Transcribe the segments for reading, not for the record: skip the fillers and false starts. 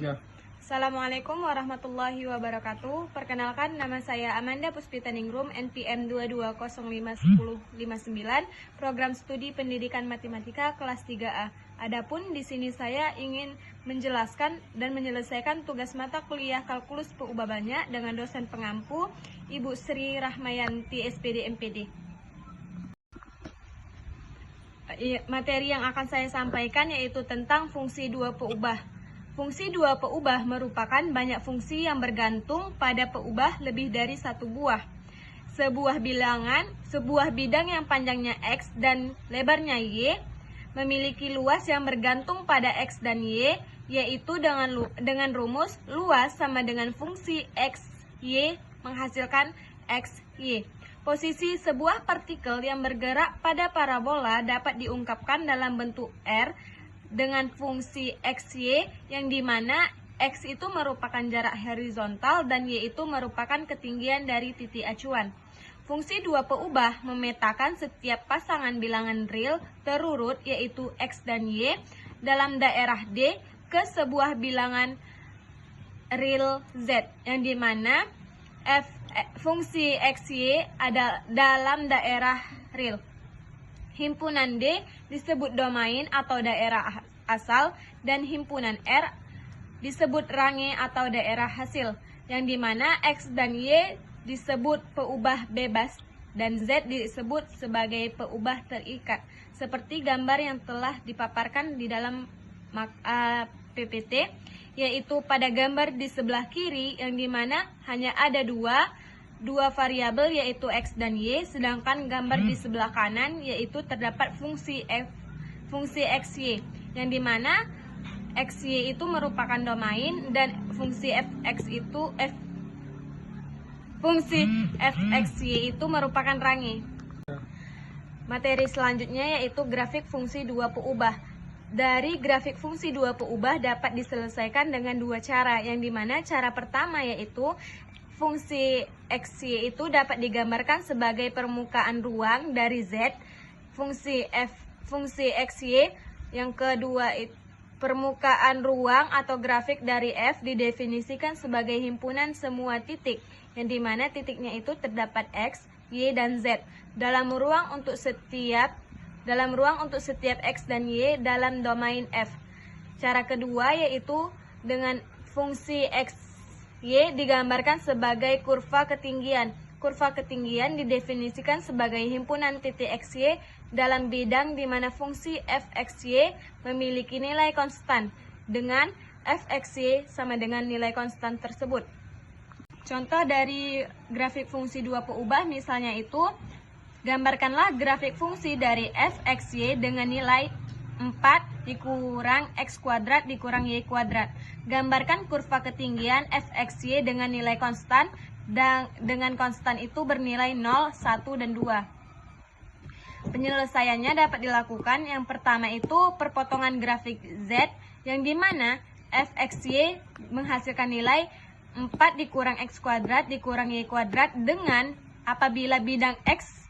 Ya. Assalamualaikum warahmatullahi wabarakatuh. Perkenalkan, nama saya Amanda Puspitaningrum, NPM 22051059, Program Studi Pendidikan Matematika kelas 3A. Adapun di sini saya ingin menjelaskan dan menyelesaikan tugas mata kuliah kalkulus peubah banyak dengan dosen pengampu Ibu Sri Rahmayanti SPD MPD. Materi yang akan saya sampaikan yaitu tentang fungsi dua peubah. Fungsi dua peubah merupakan banyak fungsi yang bergantung pada peubah lebih dari satu buah. Sebuah bidang yang panjangnya X dan lebarnya Y memiliki luas yang bergantung pada X dan Y, yaitu dengan rumus luas sama dengan fungsi X, Y menghasilkan X, Y. Posisi sebuah partikel yang bergerak pada parabola dapat diungkapkan dalam bentuk R dengan fungsi XY, yang dimana X itu merupakan jarak horizontal dan Y itu merupakan ketinggian dari titik acuan. Fungsi dua peubah memetakan setiap pasangan bilangan real terurut yaitu X dan Y dalam daerah D ke sebuah bilangan real Z, yang dimana fungsi XY ada dalam daerah real. Himpunan D disebut domain atau daerah asal dan himpunan R disebut range atau daerah hasil, yang dimana X dan Y disebut peubah bebas dan Z disebut sebagai peubah terikat, seperti gambar yang telah dipaparkan di dalam PPT, yaitu pada gambar di sebelah kiri yang dimana hanya ada dua variabel yaitu X dan Y, sedangkan gambar di sebelah kanan yaitu terdapat fungsi XY, yang dimana XY itu merupakan domain dan fungsi fXY itu merupakan range. Materi selanjutnya yaitu grafik fungsi dua peubah. Dari grafik fungsi dua peubah dapat diselesaikan dengan dua cara, yang dimana cara pertama yaitu fungsi XY itu dapat digambarkan sebagai permukaan ruang dari Z. Fungsi XY yang kedua permukaan ruang atau grafik dari F didefinisikan sebagai himpunan semua titik, yang dimana titiknya itu terdapat X, Y, dan Z dalam ruang untuk setiap X dan Y dalam domain F. Cara kedua yaitu dengan fungsi XY digambarkan sebagai kurva ketinggian. Kurva ketinggian didefinisikan sebagai himpunan titik XY dalam bidang di mana fungsi fXY memiliki nilai konstan, dengan fXY sama dengan nilai konstan tersebut. Contoh dari grafik fungsi dua peubah misalnya itu, gambarkanlah grafik fungsi dari fXY dengan nilai 4 dikurang X kuadrat dikurang Y kuadrat. Gambarkan kurva ketinggian fXY dengan nilai konstan, dan dengan konstan itu bernilai 0, 1, dan 2. Penyelesaiannya dapat dilakukan. Yang pertama itu perpotongan grafik Z, yang dimana fXY menghasilkan nilai 4 dikurang X kuadrat dikurang Y kuadrat, dengan apabila bidang X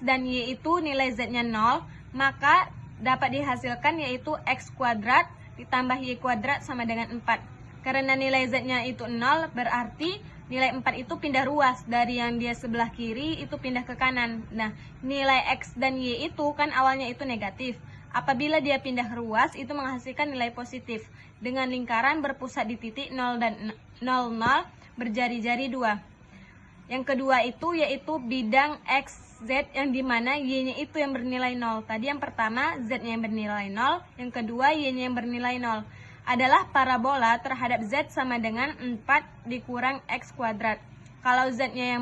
dan Y itu nilai Z-nya 0, maka dapat dihasilkan yaitu X kuadrat ditambah Y kuadrat sama dengan 4. Karena nilai Z-nya itu 0, berarti nilai 4 itu pindah ruas dari yang dia sebelah kiri itu pindah ke kanan. Nah, nilai X dan Y itu kan awalnya itu negatif. Apabila dia pindah ruas itu menghasilkan nilai positif dengan lingkaran berpusat di titik 0 dan 0, berjari-jari 2. Yang kedua itu yaitu bidang XZ, yang dimana Y-nya itu yang bernilai 0. Tadi yang pertama Z-nya yang bernilai 0, yang kedua Y-nya yang bernilai 0. Adalah parabola terhadap Z sama dengan 4 dikurang X kuadrat. Kalau Y-nya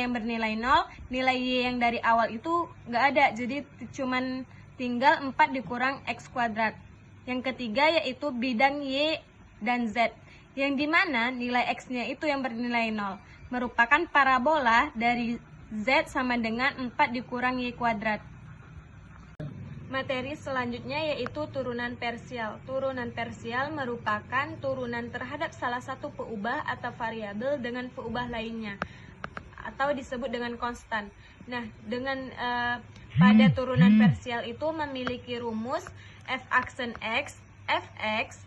yang bernilai 0, nilai Y yang dari awal itu nggak ada, jadi cuman tinggal 4 dikurang X kuadrat. Yang ketiga yaitu bidang Y dan Z, yang dimana nilai X-nya itu yang bernilai 0, merupakan parabola dari Z sama dengan 4 dikurang Y kuadrat. Materi selanjutnya yaitu turunan parsial. Turunan parsial merupakan turunan terhadap salah satu peubah atau variabel dengan peubah lainnya, atau disebut dengan konstan. Nah, pada turunan parsial itu memiliki rumus f aksen x, fx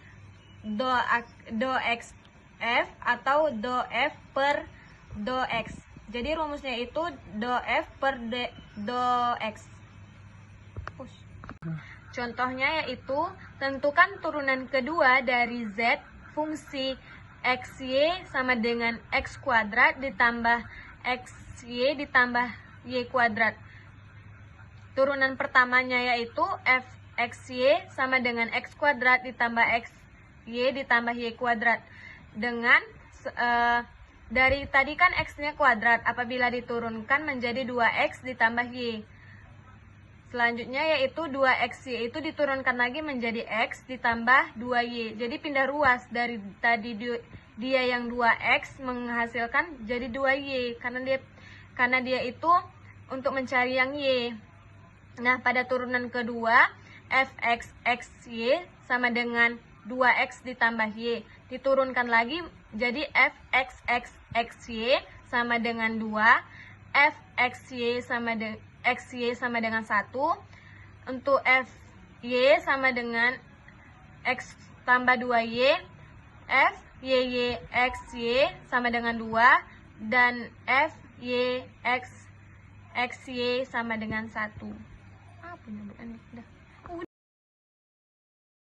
do X F atau do F per do X. Jadi rumusnya itu do F per do X. Contohnya yaitu tentukan turunan kedua dari Z fungsi XY sama dengan X kuadrat ditambah XY ditambah Y kuadrat. Turunan pertamanya yaitu fxy sama dengan X kuadrat ditambah XY ditambah Y kuadrat. Dengan dari tadi kan X-nya kuadrat, apabila diturunkan menjadi 2X ditambah Y. Selanjutnya yaitu 2XY itu diturunkan lagi menjadi X ditambah 2Y. Jadi pindah ruas dari tadi dia yang 2X menghasilkan jadi 2Y karena dia itu untuk mencari yang Y. Nah, pada turunan kedua fxxy sama dengan 2X ditambah Y. Diturunkan lagi jadi fxxy sama dengan 2, fxy sama dengan 1. Untuk fy sama dengan X tambah 2Y, fyy xy sama dengan 2, dan fyy xy sama dengan 1. Apa penyebutannya? Udah.